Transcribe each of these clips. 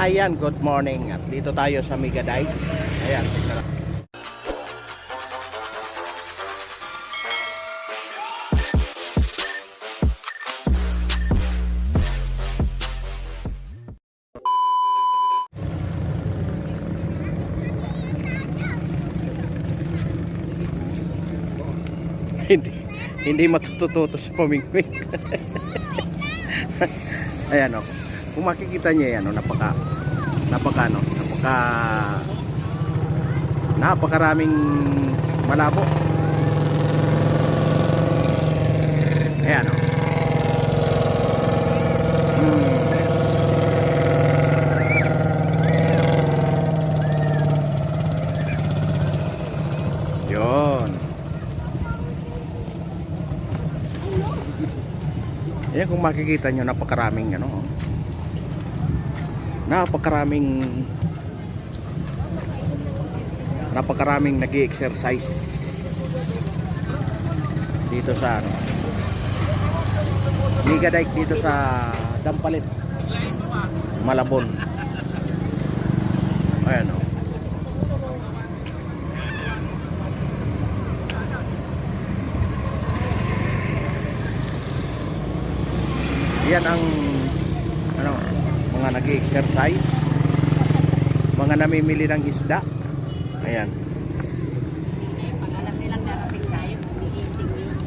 Ayan, good morning. At dito tayo sa Migaday. Ayan. hindi matututo sa pamingwit. Ayan o. Kung makikita niyo yan, napakaraming malabo. Ayan o. Yun. Ayan, kung makikita nyo, napakaraming napakaraming nag-i-exercise dito sa Migaday, dito sa Dampalit, Malabon. Ayan o. Yan ang mga nag-i-exercise, mga namimili ng isda. Ayan. Alam nilang darating tayo, gigising yun.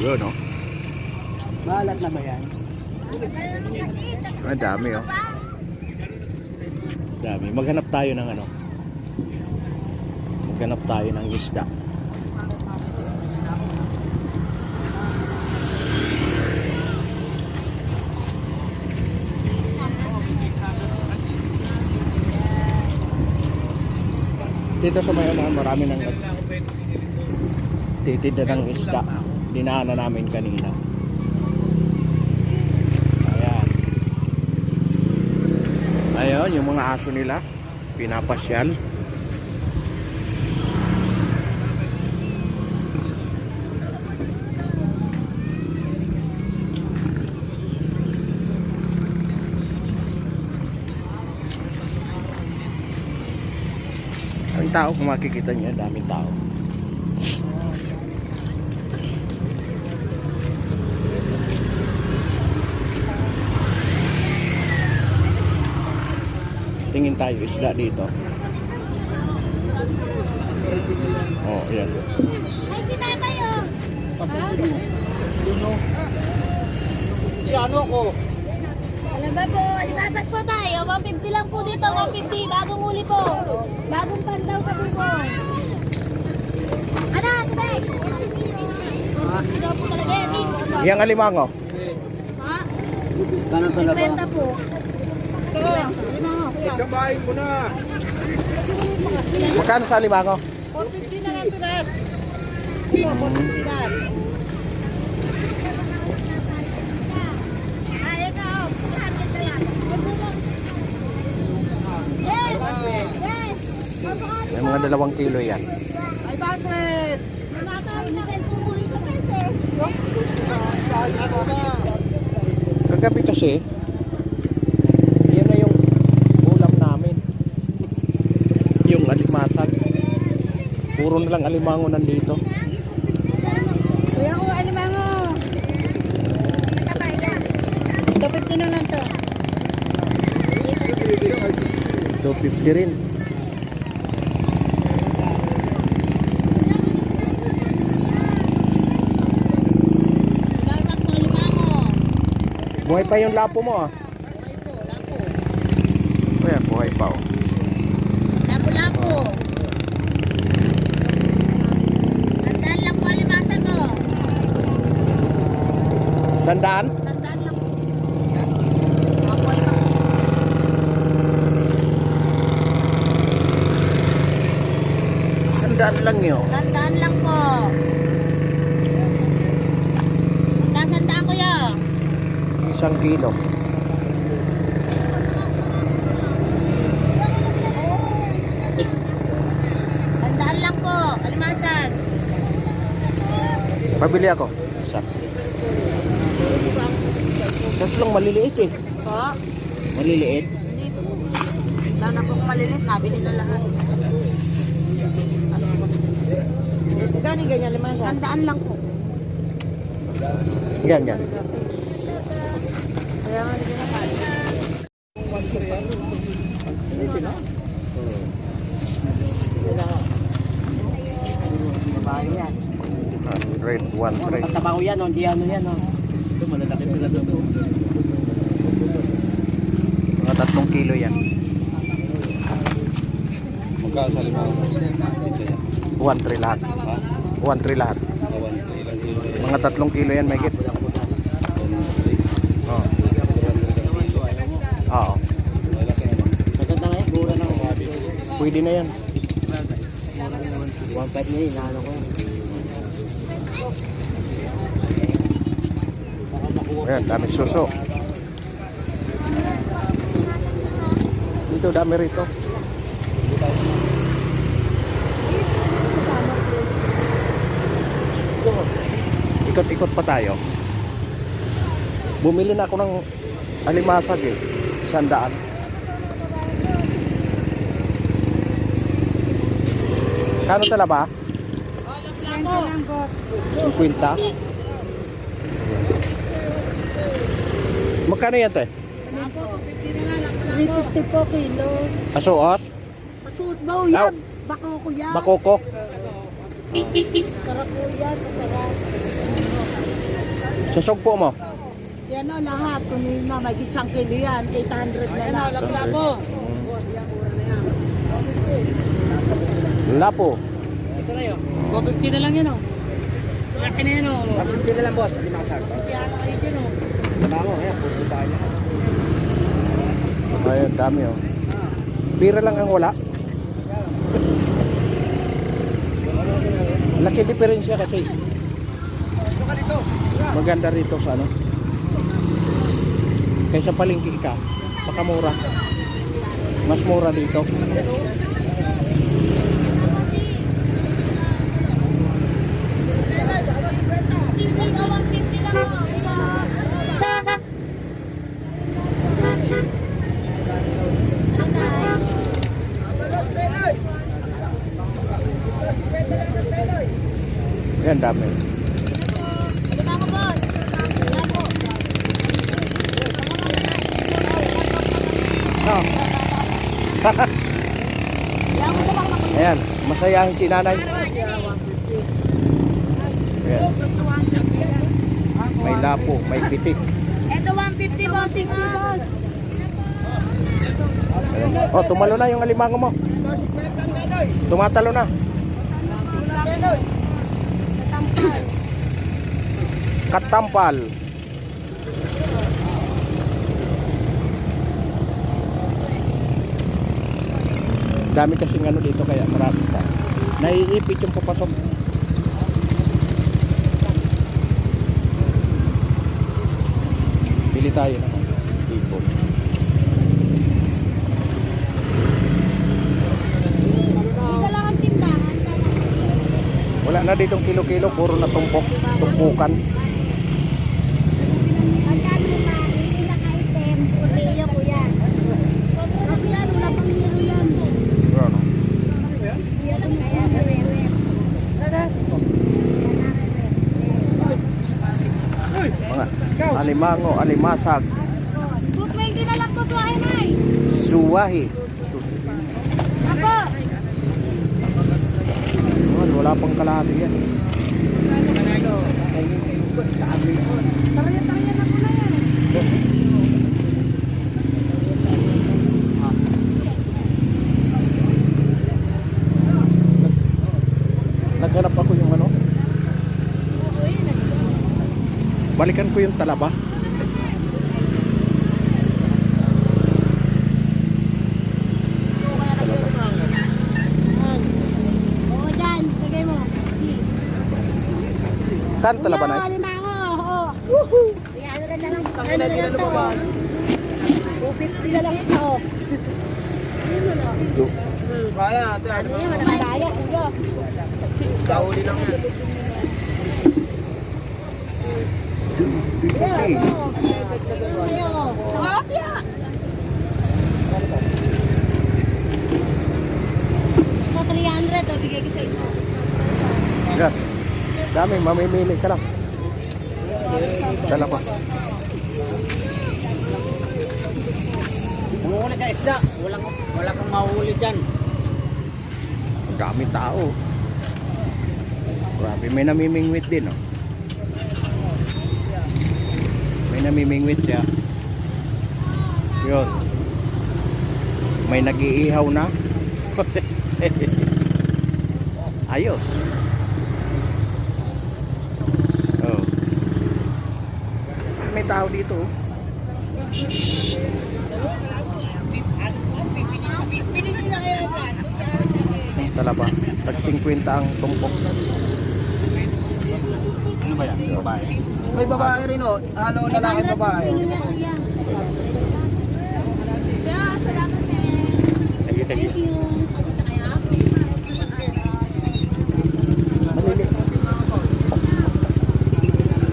Yun o. Malat na ba yan? Ang dami o. Dami. Maghanap tayo ng Maghanap tayo ng isda. Dito sa Mayonahan, marami nang titinda ng isda. Dinaanan namin kanina. Ayan. Ayun, yung mga aso nila, pinapasyal. Ang tao, kung makikita niyo, daming tao. Tingin tayo isda dito. Oh, yan. Ay, si tatay oh! Si ano ko? Alam ba po, limasag po tayo. 150 lang po dito, 150. Bagong huli po. Bagong pandaw sa buko. Ano, sabay? Ito po talaga yan. Yang alimango. Ha? Ganun talaga. 50 po. Sabahin mo na. Magkano sa alimango? 450 na lang tulas. Ay, ito. Yes! Yes! May mga 2 kilo yan. 500. Kagabi kasi, yan na yung ulam namin. Yung alimasag. Puro na lang alimango nandito. Kuya ko, alimango. 250 na lang to. 250 rin. Buhay pa yung lapo mo ah. Ayan, buhay pa oh. Lapo-lapo. Tandaan lang po alimasa ko. Sandaan? Tandaan lang po. Sandaan lang yun. Tandaan lang po. Sandaan ko yun. 1 kilo. Tandaan lang po. Alimasag. Pabili ako. Isa. Tapos lang maliliit eh. Po. Maliliit. Wala na pong malilit. Sabi nila lahat. Gani ganyan naman. Tandaan lang po. Yan, yan. Kaya nga nila babae yan. 100, 100. Pagtabaho yan, hindi ano yan. Ito, malalaki sila doon. Mga 3 kilo yan. Magkano sa lima? 1-3 lahat. 1-3 lahat. Mga 3 kilo yan, may git. Oo. Oo. Maganda nga yung gura ng Pwede na yan. 1.5 na yun, ano ko. Ayan, dami suso. Dito, dami rito. Ikot-ikot pa tayo. Bumili na ako ng alimasag eh. 100. Kano tala ba? 50. Magkano yan te? 350 po kilo. Asuos? Masuot ba o Aw. yan? Bako ko yan. Bakoko? Sarap po yan. Masarap. Susugpo mo? Yan o lahat. Kung yun na, may gitsang kilo yan. 800 na lang. Lapo. Ito na yun. 450 na lang yan o. Laki na yan o. 50 na lang boss, limasag. Tama mo, ayan, pupuntahan niya. Ayun, dami oh. Pira lang ang wala. Laki diferensya kasi. Maganda rito sa ano. Kaysa palengke ka, makamura. Mas mura dito. Ito, 150 lang po. Yan, dami. Lima ko, boss. Lima po. Oh. Ayan, masayahin si nanay. Ayan. May lapo, may pitik. Ito, 150, bossing, boss. Ayan. Oh, tumalo na yung alimango mo. Tumatalo na. Katampal. Dami kasing ano dito kaya marami pa. Naiipit yung papasok. Bili tayo naman. Tipo. Dito lang ang timbangan. Wala na ditong kilo-kilo, puro na tumpok, tumpukan. Pagka lima, hindi na ka-item, putiyo ko yan. Kasi ano na pang-hero yan. Ano? Yan ang kaya nare-rep. Mga alimango, alimasag, Book 20 na lang po, suwahe na eh. suwahi. Apo. Wala pang kalahati yan. Tarya-tarya na po na yan. Naghanap ako yung ano. Balikan ko yung talaba. Oo, dyan. Sagay mo. Kan talaba na? Limango, oo. Woohoo! Kaya ano na lang. Ano na lang to. 250 na lang ito. Kaya, ate, Ano yan, nakakaya, kuya. Kahuli lang yan. Yeah, ano. Yan. Dami, mamimili ka lang. Dalawa. Umuuli ka isda. Wala kang mahuli dyan. Ang dami tao. Grabe, may namimingwit din, oh. May namimingwit siya. Yun. May nag-iihaw na. Ayos. Oh. May tao dito, oh. Talaba. Tag 50 ang tumpok. Ano ba yan? Babae? May babae rin o. Halo lalaki babae. Yeah, salamat eh. Thank you. Malili.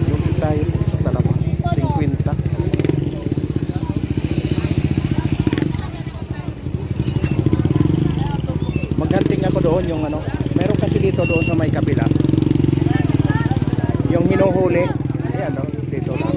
Yung tayo sa talaba. 50. Maghanting ako doon yung ano. Meron kasi dito doon sa may kabila. Yung hinuhuli. Ayan, no? Dito lang.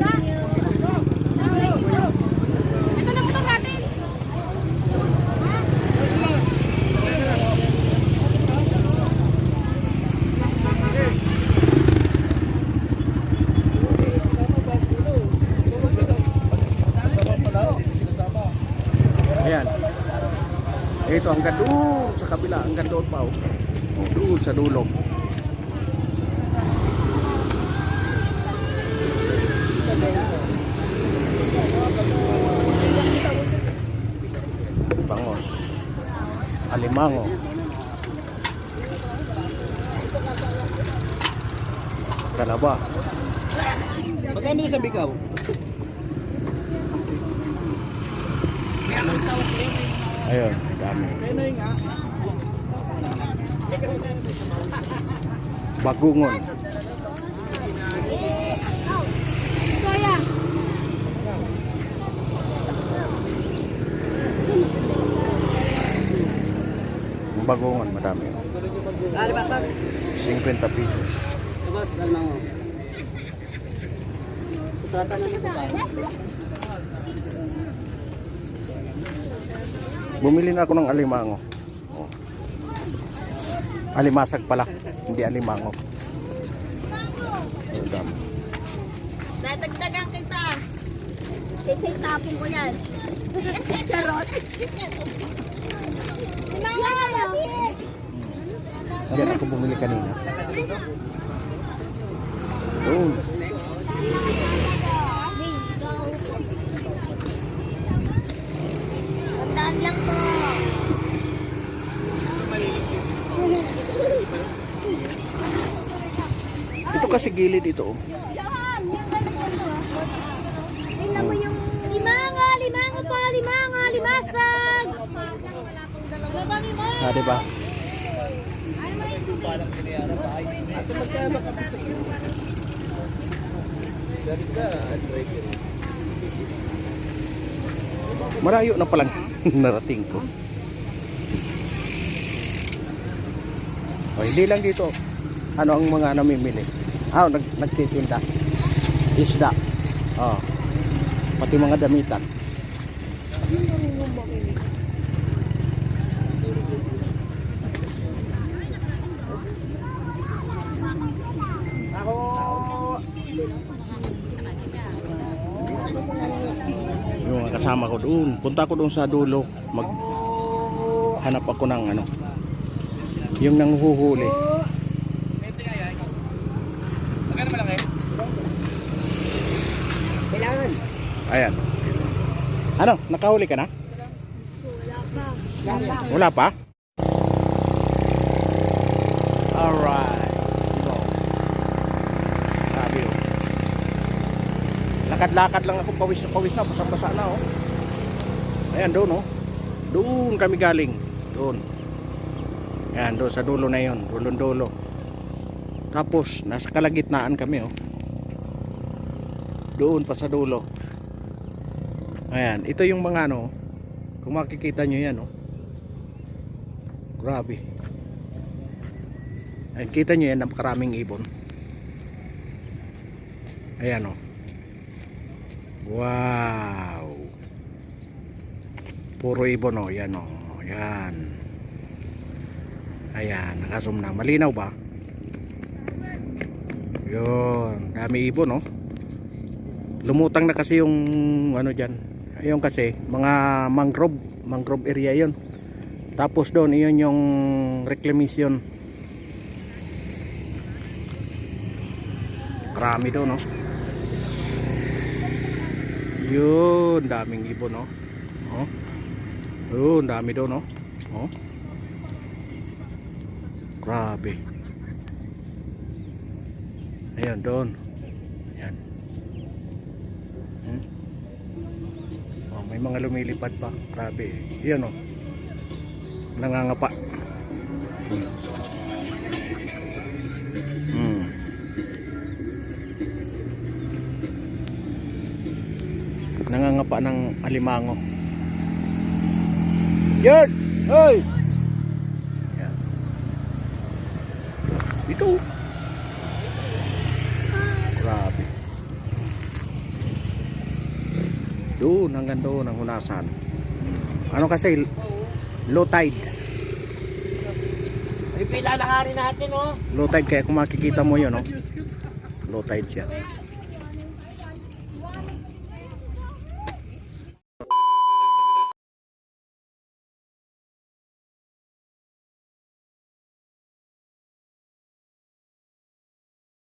Ayan. Ito hanggang doon sa kabila, hanggang doon pa, oh. Oh, doon sa dulo. Bangos. Alimango. Talaba. Magkano sa bigaw? Ayun, dami. Bagungon. Bagungon, madami. 50 pesos. Tapos, ano mo? Sutrata na nito ba? Bumili na ako ng alimango. Oh. Alimasag pala, hindi alimango. Oh, dami. Dadagdagan kita. Tapin ko yan. Charot. Diyan ako bumili kanina. Doon. Tandaan lang po. Ito kasi gilid ito, oh. Tingnan mo yung limango po, limasag. Ah, diba? Marayo na palang narating ko. O, hindi lang dito. Ano ang mga namimili? Ah, nagtitinda. Isda. Oh. Pati mga damitan. Yung mga kasama ko doon. Punta ko doon sa dulo. Maghanap ako ng ano. Yung nanghuhuli. Ayan. Ano? Nakahuli ka na? Wala pa. Alright. Go. Sabi oh. Lakad-lakad lang ako. Pawis na. Basa-basa na oh. Ayan doon oh. Doon kami galing. Doon. Ayan doon sa dulo na yun. Dulon-dulo. Tapos nasa kalagitnaan kami oh. Doon pa sa dulo. Ayan, ito yung mga ano, kung makikita nyo yan, oh. Grabe. Ay, kita nyo yan, napakaraming ibon. Ayan o. Wow. Puro ibon o. Yan o. Yan. Ayan, nakazoom na. Malinaw ba? Yun, dami ibon o. Lumutang na kasi yung ano dyan. Ayun kasi, mga mangrove area yun. Tapos doon, iyon yung reclamation. Marami doon, no? Yun, daming ibon, no? Oh. Yun, dami doon, no? Oh. Grabe. Ayun, doon. Yan. Oh, may mga lumilipad pa. Grabe. Yan, oh. Nangangapa. Nangangapa ng alimango. Yan! Hoy! Yan. Ito. Grabe. Doon, hanggang doon ang hunasan. Ano kasi low tide. Pipila na nga rin natin, oh. Low tide kaya kung makikita mo yun, no? Low tide siya.